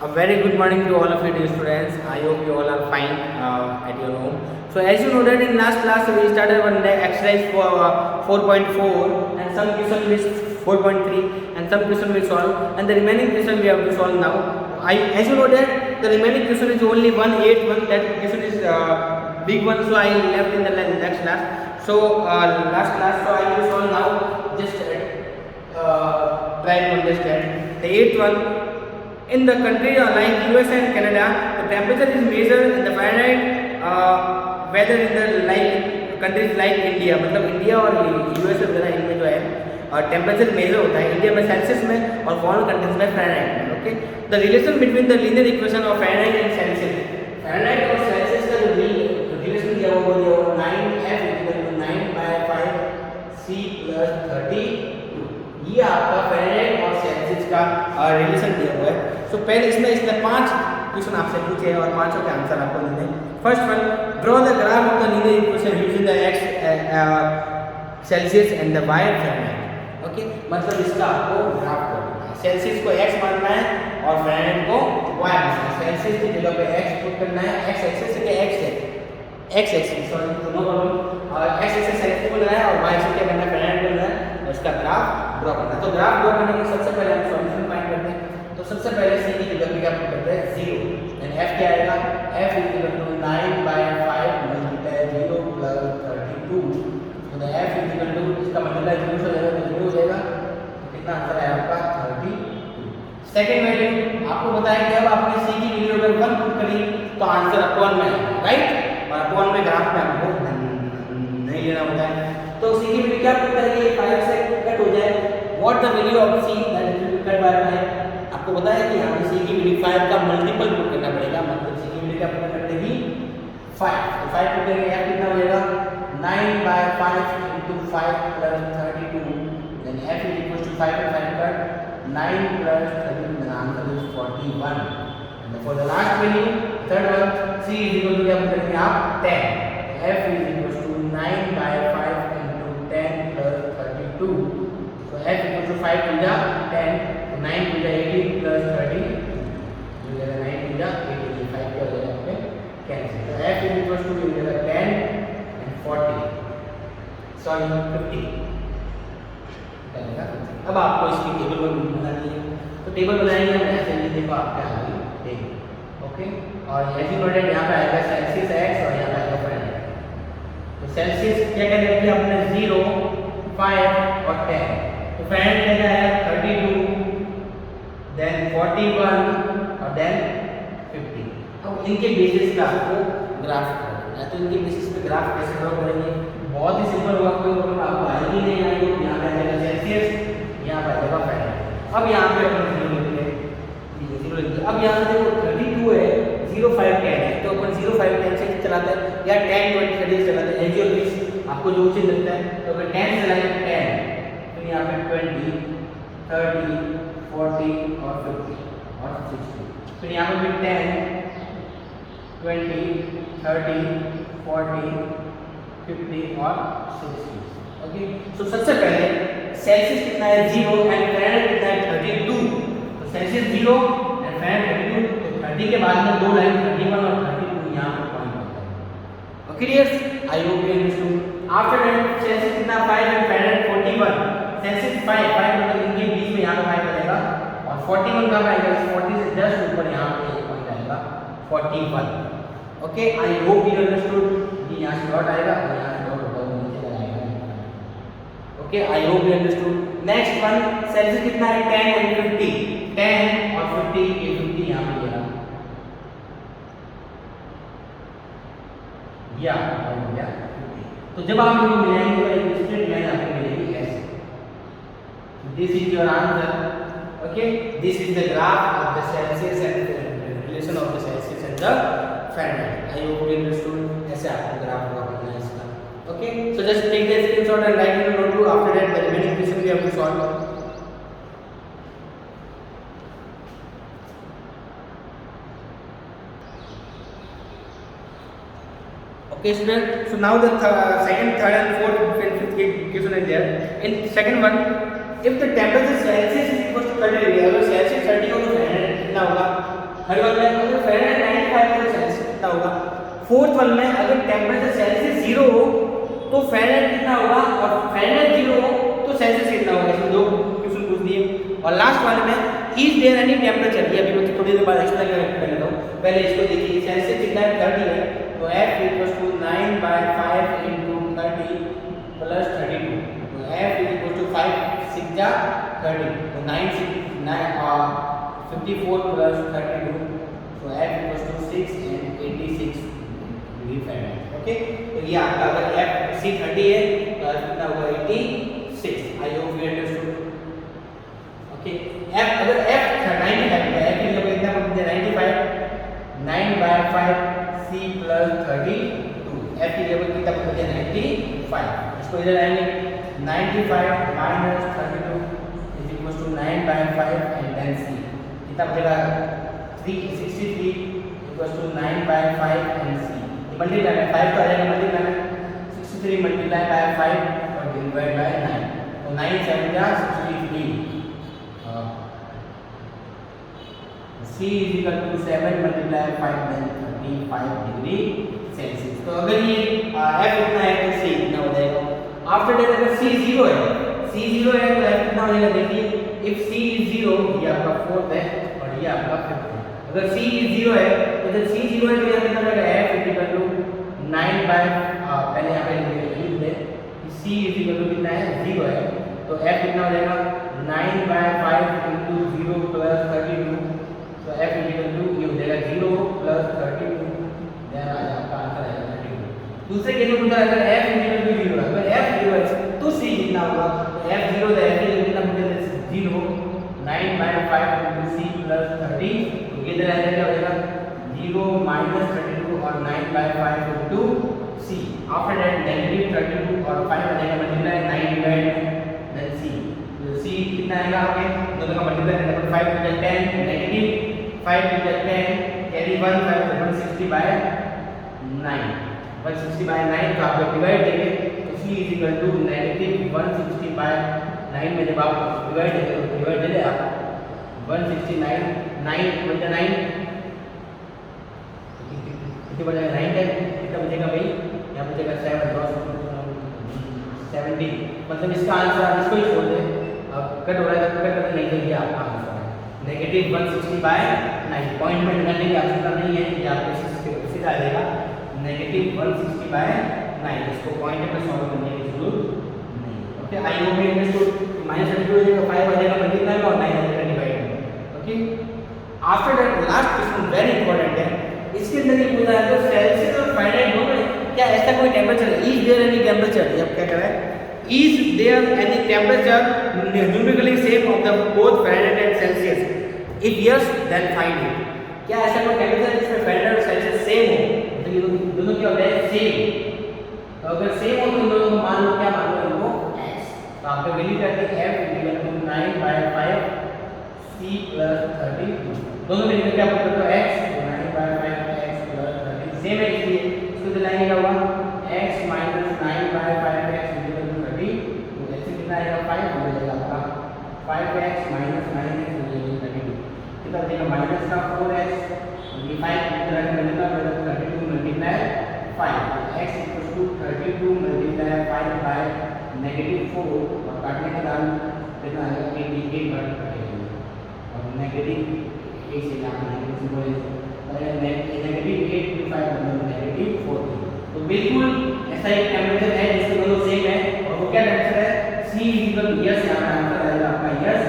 A very good morning to all of you dear students. I hope you all are fine at your home. So as you know that in last class we started one day exercise for 4.4 and some question with 4.3 and some question we solve and the remaining question we have to solve now. As you know that the remaining question is only 181, that question is big one, so I left in the next class. So last class, so I will solve now. Just try to understand the eighth one. In the country like US and Canada, the temperature is measured in the Fahrenheit weather in the like countries like India, मतलब India और US वगैरह इनमें जो है temperature measure होता है India में Celsius में और फॉरेन कंट्रीज में फ़ारेनहाइट में. Okay, the relation between the linear equation of Fahrenheit and Celsius. Fahrenheit और सेल्सियस का जो रिलेशन दिया हुआ 9F=9/5C+32. ये आपका फ़ारेनहाइट और सेल्सियस का रिलेशन दिया हुआ है. सो पहले इसमें 5 क्वेश्चन आपसे पूछे और पांचों के आंसर आपको देने. First one, draw the graph of the linear equation using the x Celsius and the y Fahrenheit. Okay, मतलब इसका आपको ग्राफ करना है. सेल्सियस को x मानना है और फ़ारेनहाइट को y मानना है. सेल्सियस की जगह पे x पुट करना है. x एक्सिस के x है, x एक्सिस सॉरी तो नो प्रॉब्लम, और x एक्सिस सेल्सियस को लगाया और y एक्सिस क्या करना है, फ़ारेनहाइट को लगाना है और इसका ग्राफ ड्रॉ करना है. तो ग्राफ ड्रॉ करने के सबसे पहले हम सॉल्यूशन फाइंड करते हैं. तो सबसे पहले c की जगह पे क्या पुट करते हैं 0, यानी f क्या आएगा, f = 9/5 × 0 + 32. तो द f = इसका मल्टीप्लाई 0 से हो जाएगा तो 0 हो जाएगा. तो कितना आंसर है आपका 32. सेकंड वैल्यू आपको बताया कि अब आपने c की वैल्यू अगर 1 पुट करी तो आंसर अपॉन में आएगा, राइट, और अपॉन में ग्राफ में आपको नहीं लेना होता है. तो c की वैल्यू क्या पुट करेंगे, 5 से कट हो जाए. What the value of c that will be cut by 5. आपको बताया कि यहाँ पे c की वैल्यू 5 का मल्टीपल पुट करना पड़ेगा, मतलब c की वैल्यू क्या पुट करना पड़ेगी 5. तो 5 पुट करेंगे f कितना हो जाएगा 9/5 × 5 + 32, यानी f = 5 and 5 cut 9 + 32, the answer is 41. and for the last value third one, c = क्या पुट करेंगे आप 10. f = 9/5 × 10 + 32. so f = 5 to the 10, 9 to the 18 plus 30 हो जाएगा 9 to the 18, 5 क्या हो जाएगा यहाँ पे कैंसिल. तो f = हो जाएगा 10 and 40 सॉरी 50 चलेगा. अब आपको इसकी टेबल बनानी है. तो टेबल बनाएंगे हम ऐसे ही, देखो आपके आ गई टेबल. ओके, और एज यू नोटेड यहाँ पे आएगा सेल्सियस x और यहाँ पे आएगा फ़ारेनहाइट. तो सेल्सियस क्या क्या लिया हमने 0, 5 और 10. तो फ़ारेनहाइट क्या है 32, then 41 और then 50. अब इनके बेसिस पे आपको ग्राफ करना है. तो इनके बेसिस पे ग्राफ कैसे ड्रॉ करेंगे, बहुत ही सिंपल होगा, कोई प्रॉब्लम आपको आएगी नहीं आएगी. यहाँ पे आएगा सेल्सियस, यहाँ पे आएगा फ़ारेनहाइट. अब यहाँ पे अपन 0 लिखते हैं, 0 लिखते हैं. अब यहाँ देखो 32 है, 0, 5, 10 है, तो अपन 0, 5, 10 से चलाते हैं या 10, 20, 30 चलाते हैं. एज योर विश, आपको जो उचित लगता है. तो अगर 10 चलाएंगे 10, तो यहाँ पे 20, 30, 40 और 50 और 60. फिर यहाँ पे भी 10, 20, 30, 40, 50 और 60. ओके, तो सबसे पहले सेल्सियस कितना है 0 एंड फ़ारेनहाइट कितना है 32. तो सेल्सियस 0 एंड फ़ारेनहाइट 32. तो 30 के बाद में दो लाइन 31 और 32 यहाँ पर पॉइंट होता है. Okay dears, I hope you understood. After that Celsius कितना 5 एंड फ़ारेनहाइट 41. सेल्सियस 5 मतलब इनके बीच में यहाँ पे 5 बनेगा और 41 का आएगा 40 से जस्ट ऊपर यहाँ पे एक पॉइंट आएगा 41. Okay, I hope you understood. ये यहाँ से डॉट आएगा और यहाँ से डॉट होगा नीचे लगाएगा. Okay, I hope you understood. Next one, Celsius कितना है 10 एंड 50. 10 और 50, ये 50 यहाँ पे लेना या हो गया 50. तो जब आप इनको मिलाएंगे तो एक स्ट्रेट लाइन आपको मिलेगी ऐसे. This is your answer. Okay, this is the graph of the Celsius and the relation of the Celsius and the Fahrenheit. I hope you understood. ऐसे आपको ग्राफ ड्रॉ करना है इसका. Okay, so just take the screenshot and write in a notebook. After that, the remaining question we have to solve. Okay, student. So now the second, third, and fourth and fifth question is there. In second one, if the temperature Celsius is equal to 30 degree, अगर Celsius 30 हो तो Fahrenheit कितना होगा third one में अगर Fahrenheit 95 है तो Celsius कितना होगा। फोर्थ वन में अगर टेम्परेचर सेल्सियस 0 हो तो फ़ारेनहाइट कितना होगा, और फ़ारेनहाइट 0 हो तो सेल्सियस कितना होगा। इसमें दो क्वेश्चन पूछ दिए। और लास्ट वाले में इज देयर एनी टेम्परेचर, ये अभी मैं थोड़ी देर बाद एक्सप्लेन कर लेता हूँ। पहले इसको देखिए, सेल्सियस कितना है 30 है, तो F equals to 9/5 into 30 plus 32, तो F इक्वल्स टू 5 6 जा 30, तो 54 plus 32, तो F equals to 6 and 86 degree Fahrenheit. Okay, तो ये आपका अगर F C 30 है तो कितना होगा 86। आई hope you understood. Okay, F अगर F 95 है, F की जगह कितना बोलते हैं 95, 9/5 C plus 32, F की जगह कितना बोलते हैं 95। इसको इधर आएंगे 95 minus 32 is equals to 9/5 and then C कितना बचेगा 363 equals to 9/5 and C। Multiply में 5 तो आ जाएगा, मल्टीप्लाई में 63 मल्टीप्लाई बाय 5 और डिवाइड बाय 9, तो 9 7 जा 63। C is equal to 7 multiply 5 then 35 degree Celsius. तो अगर ये F इतना है तो C इतना हो जाएगा। आफ्टर दैट अगर C 0 है, C 0 है तो F कितना हो जाएगा, देखिए if C is 0, ये आपका फोर्थ है और ये आपका फिफ्थ है। अगर C is 0 है तो जब C 0 है तो यहाँ कितना रहेगा F is equal to 9 by पहले यहाँ पे लिख दे C is equal to कितना है 0 है, तो F कितना हो जाएगा 9/5 into 0 plus 32, तो F is equal to ये हो जाएगा 0 plus 32, देन आपका आंसर आएगा 32। दूसरे केस में पूछा अगर F is equal to 0 है, अगर F 0 है तो C कितना होगा, तो F 0 है, F कितना पूछा 0, 9/5 into C plus 30, तो ये इधर आएगा क्या हो जाएगा 0 minus 32 और 9/5 into C। After that negative 32 और 5 आ जाएगा मल्टीप्लाई 9 डिवाइड देन C, तो C कितना आएगा आपके दोनों का मल्टीप्लाई करने पर 5 to 10 negative 5 to 10 carry 1 5 to 160 by 9, 160 by 9 तो आप जब डिवाइड देंगे तो C is equal to negative 160 by 9 में जब आप डिवाइड देंगे तो डिवाइड दे आप 169 9 बचा 9 कितने बचेगा 9 10 कितना बचेगा भाई, यहाँ बचेगा 7 70, मतलब इसका आंसर इसको ही छोड़ दे। अब कट हो रहा है तो कट नहीं देंगे, आपका आंसर है नेगेटिव 160 by 9। पॉइंट में निकालने की आवश्यकता नहीं है, ये आपको सीधा आ जाएगा नेगेटिव 160 by 9, इसको पॉइंट में सॉल्व करने की जरूरत नहीं। Okay, I hope you understood. Minus 32 हो जाएगा, 5 आ जाएगा मल्टीप्लाई में और 9 आ जाएगा डिवाइड में। Okay, after that last question very important है, इसके अंदर ये पूछा है तो सेल्सियस और फ़ारेनहाइट दोनों में क्या ऐसा कोई टेम्परेचर है, इज देयर एनी टेम्परेचर, ये अब क्या कर रहा है is there any temperature numerically same of the both Fahrenheit and Celsius, if yes then find it। क्या ऐसा कोई टेम्परेचर जिसमें फ़ारेनहाइट और सेल्सियस सेम हो, तो ये दोनों क्या होता है सेम, तो अगर सेम हो तो इन दोनों को मान लो क्या मान लो इनको x, तो आपको वैल्यू क्या है F equal to 9/5 C plus 32, दोनों में क्या बोलते हो x, तो 9/5 x plus 30 सेम है, इसलिए इसको दिलाएंगे क्या होगा x minus 9/5 x equal to 30, तो x कितना आएगा 5 हो जाएगा आपका 5x minus 9x equal to 32, कितना बचेगा माइनस का 4x, ये 5 इधर आके मल्टीप्लाई कर 32 multiply 5, x equal to 32 multiply 5 by negative 4 और काटने के बाद कितना आएगा 88 बार कटेगा और नेगेटिव 8 से यहाँ नेगेटिव नेगेटिव 8 to 5 मतलब नेगेटिव 40, तो बिल्कुल ऐसा एक टेम्परेचर है जिसके दोनों सेम है, और वो क्या टेम्परेचर है C इक्वल टू यस, यहाँ पे आंसर आएगा आपका यस,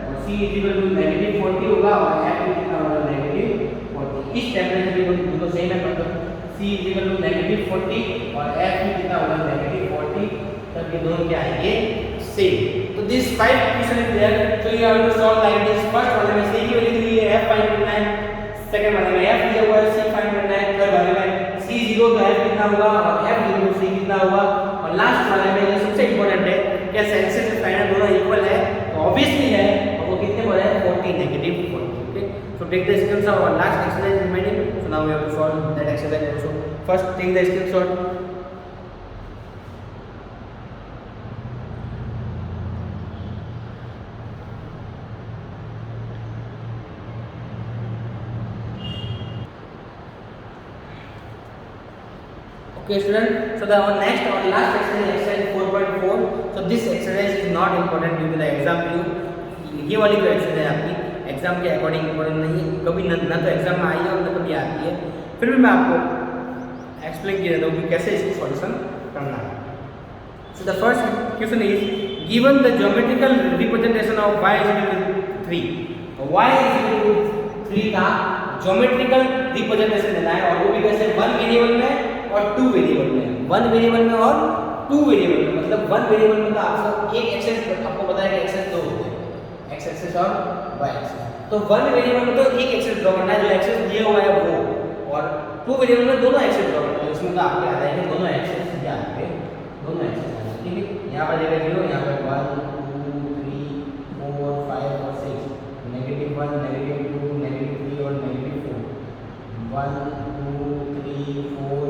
और C इक्वल टू नेगेटिव 40 होगा और F कितना होगा नेगेटिव 40। इस टेम्परेचर के दोनों सेम है, मतलब C इक्वल टू नेगेटिव 40 और F कितना होगा नेगेटिव 40, तब ये दोनों क्या आएंगे सेम। तो this 5 question is there, so you have to solve like this. First वाले में C की वैल्यू दी है F फाइंड करना है, सेकंड वाले में F दिया हुआ है C फाइंड करना है, थर्ड वाले में C 0 तो F कितना होगा और F 0 तो C कितना होगा, और लास्ट वाले में ये सबसे इंपॉर्टेंट है क्या सेल्सियस और फ़ारेनहाइट दोनों इक्वल है, तो ऑब्वियसली है, और वो कितने बोले 40 negative 40। Okay, so take the screenshot और last exercise remaining, so now we have to solve that exercise also. First take the screenshot. Okay student, so the our next or last exercise 4.4. So this exercise is not important due to the exam view. ये वाली जो exercise है आपकी exam के according important नहीं है, कभी ना तो एग्जाम में आई है और ना कभी आती है, फिर भी मैं आपको एक्सप्लेन किया देता हूँ कि कैसे इसकी सॉल्यूशन करना है. So the first question is given the geometrical representation of y is equal to 3. y is equal to 3 का ज्योमेट्रिकल रिप्रेजेंटेशन देना है और वो भी कैसे 1 वेरिएबल में और 2 वेरिएबल में. 1 वेरिएबल में और 2 वेरिएबल में, मतलब 1 वेरिएबल में तो आपको एक एक्सेस, आपको पता है कि एक्सेस दो होते हैं, एक्स एक्सेस और वाई एक्सेस. तो 1 वेरिएबल में तो एक एक्सेस ड्रॉ करना है जो एक्सेस दिया हुआ है वो, और 2 वेरिएबल में दोनों एक्सेस ड्रॉ करना है. इसमें तो आपको याद है कि दोनों एक्सेस क्या है, दोनों एक्सेस है. ठीक है, यहाँ पर जगह 0, यहाँ पर 1 2 3 4 5 और 6, -1 -2 -3 और -4, 1 2 3 4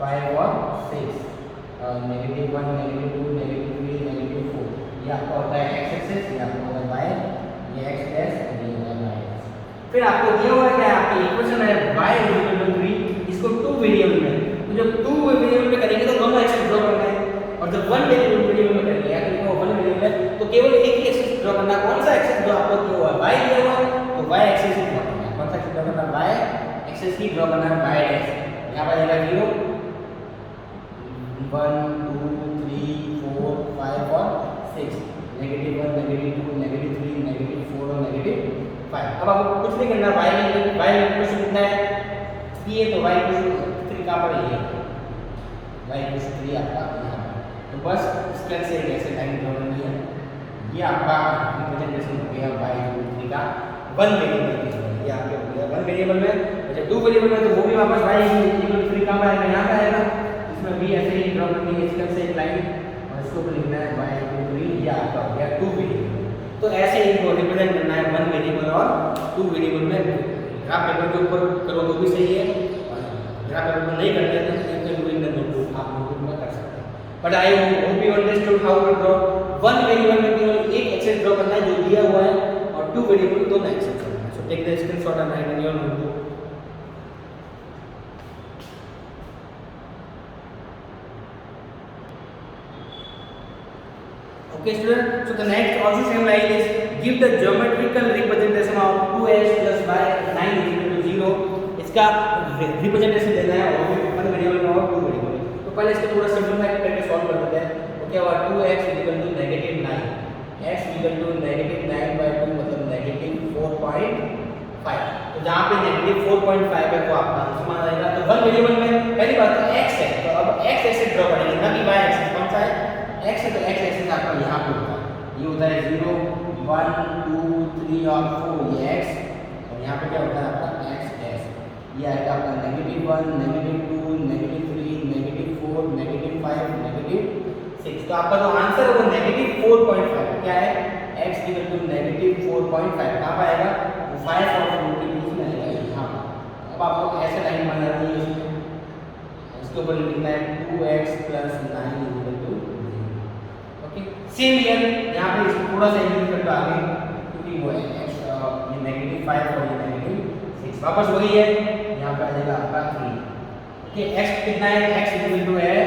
5 और 6, -1 -2 -3 -4. ये आपका होता है एक्स एक्सेस, ये आपका होता है वाई, ये एक्स डैश और ये होता है वाई. फिर आपको दिया हुआ है क्या, आपकी इक्वेशन है y 3, इसको 2 वेरिएबल में, तो जब 2 वेरिएबल में करेंगे तो दोनों एक्सेस ड्रॉ करना है, और जब 1 वेरिएबल में करेंगे या तो 1 वेरिएबल है तो केवल एक ही एक्सेस ड्रॉ करना है. कौन सा एक्सेस जो आपको दिया हुआ है, y दिया हुआ है तो y एक्सेस ही ड्रॉ करना है. कौन सा एक्सेस ड्रॉ करना है, y एक्सेस ही ड्रॉ करना है, y डैश. यहां पर आएगा 0 1 2 3 4 5 और 6, -1 -2 -3 -4 और -5. अब आपको कुछ नहीं करना, y इक्वेशन कितना है 3 है तो y इक्वेशन 3 कहां पर है, y इक्वेशन 3 आपका यहाँ पर. तो बस इसके से एक ऐसे लाइन ड्रॉ करनी है. ये आपका रिप्रेजेंटेशन हो गया y इक्वल 3 का 1 वेरिएबल में. ये आपके हो गया 1 वेरिएबल में. अच्छा 2 वेरिएबल में तो वो भी वापस y इक्वल 3 कहां पर आएगा, यहाँ पे आएगा. इसमें भी ऐसे ही ड्रॉ करनी है, इसके से एक लाइन और इसको भी लिखना है y इक्वल 3. ये आपका हो गया 2 वेरिएबल. तो ऐसे ही इनको रिप्रेजेंट करना है 1 वेरिएबल और 2 वेरिएबल में. ग्राफ पेपर के ऊपर करो तो भी सही है, और ग्राफ पेपर में नहीं करते तो नोटबुक आप नोटबुक में कर सकते हैं. But I hope you understood how to draw. 1 variable में केवल एक एक्सेस ड्रॉ करना है जो दिया हुआ है, और 2 वेरिएबल दोनों एक्सेस ड्रॉ करना है. So take the screenshot and write in your notebook. Okay student, so the next also same line is give the geometrical representation of 2x plus y 9 is equal to 0. इसका representation देना है और 1 variable में और 2 variable में. तो पहले इसको थोड़ा सिंपलीफाई करके सॉल्व कर देते हैं. तो क्या हुआ, 2x equal to -9, x equal to -9/2 मतलब -4.5. तो जहाँ पे -4.5 है वो आपका आंसर माना जाएगा. तो 1 वेरिएबल में पहली बात तो x है, तो अब x एक्सिस ड्रॉ करेंगे, ना कि y एक्सिस. कौन सा है, x है, तो x एक्सिस आपका यहाँ पे होता है. ये होता है 0 1 2 3 और 4, ये x, और यहाँ पे क्या होता है आपका x डैश. ये आएगा आपका -1 -2 -3 -4 -5 -6. तो आपका जो आंसर है वो -4.5 क्या है, x इक्वल टू -4.5. कहाँ पर आएगा, वो 5 और 4 के बीच में आएगा यहाँ पर. अब आपको ऐसे लाइन बनानी है, इसके ऊपर लिखना है 2x plus 9 equal to 0. Okay, same here यहाँ पे इसको थोड़ा सा इंक्रीज करके आगे, क्योंकि वो है x ये -5 और ये -6. वापस वही है, यहाँ पे आ जाएगा आपका 3. ओके, x कितना है, x इक्वल टू है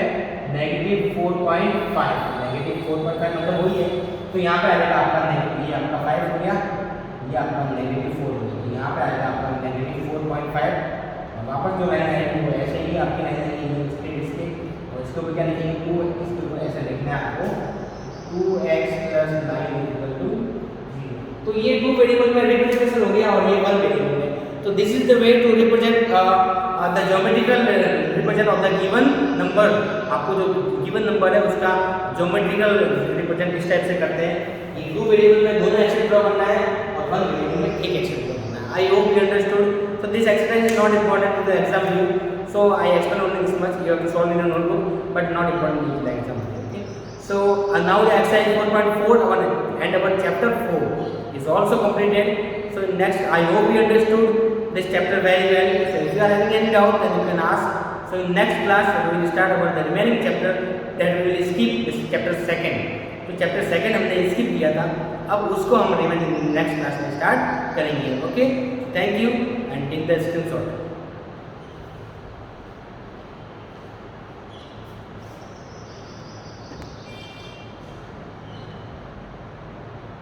-4.5. -4.5 मतलब वही है, तो यहाँ पे आ जाएगा आपका ये आपका 5 हो गया, ये आपका -4 हो गया. तो यहाँ पे आएगा आपका -4.5. और वापस जो लाइन है वो ऐसे ही आपकी लाइन है, इसके और इसके ऊपर क्या लिखेंगे, 2, इसके ऊपर ऐसे लिखना है आपको 2x plus 9 इक्वल टू 0. तो ये 2 वेरिएबल में रिप्रेजेंटेशन हो गया और ये 1 वेरिएबल में. तो this is the way to represent the geometrical represent of the given number. आपको जो गिवन नंबर है उसका ज्योमेट्रिकल रिप्रेजेंट इस टाइप से करते हैं. ये 2 वेरिएबल में दोनों एक्सेस ड्रॉ करना है और 1 वेरिएबल में एक एक्सेस ड्रॉ करना है. आई hope you understood. So this exercise is not important to the exam view, so I explain only this much. You have to solve in a notebook, but not important to the exam view. Okay. So now the exercise 4.4 and our chapter 4 is also completed. So next, I hope you understood this chapter very well. So if you are having any doubt, then you can ask. So in next class we will start about the remaining chapter. That we will skip this chapter 2. तो chapter 2 हमने skip किया था, अब उसको हम remaining next class में start करेंगे. Okay, thank you and take the screenshot.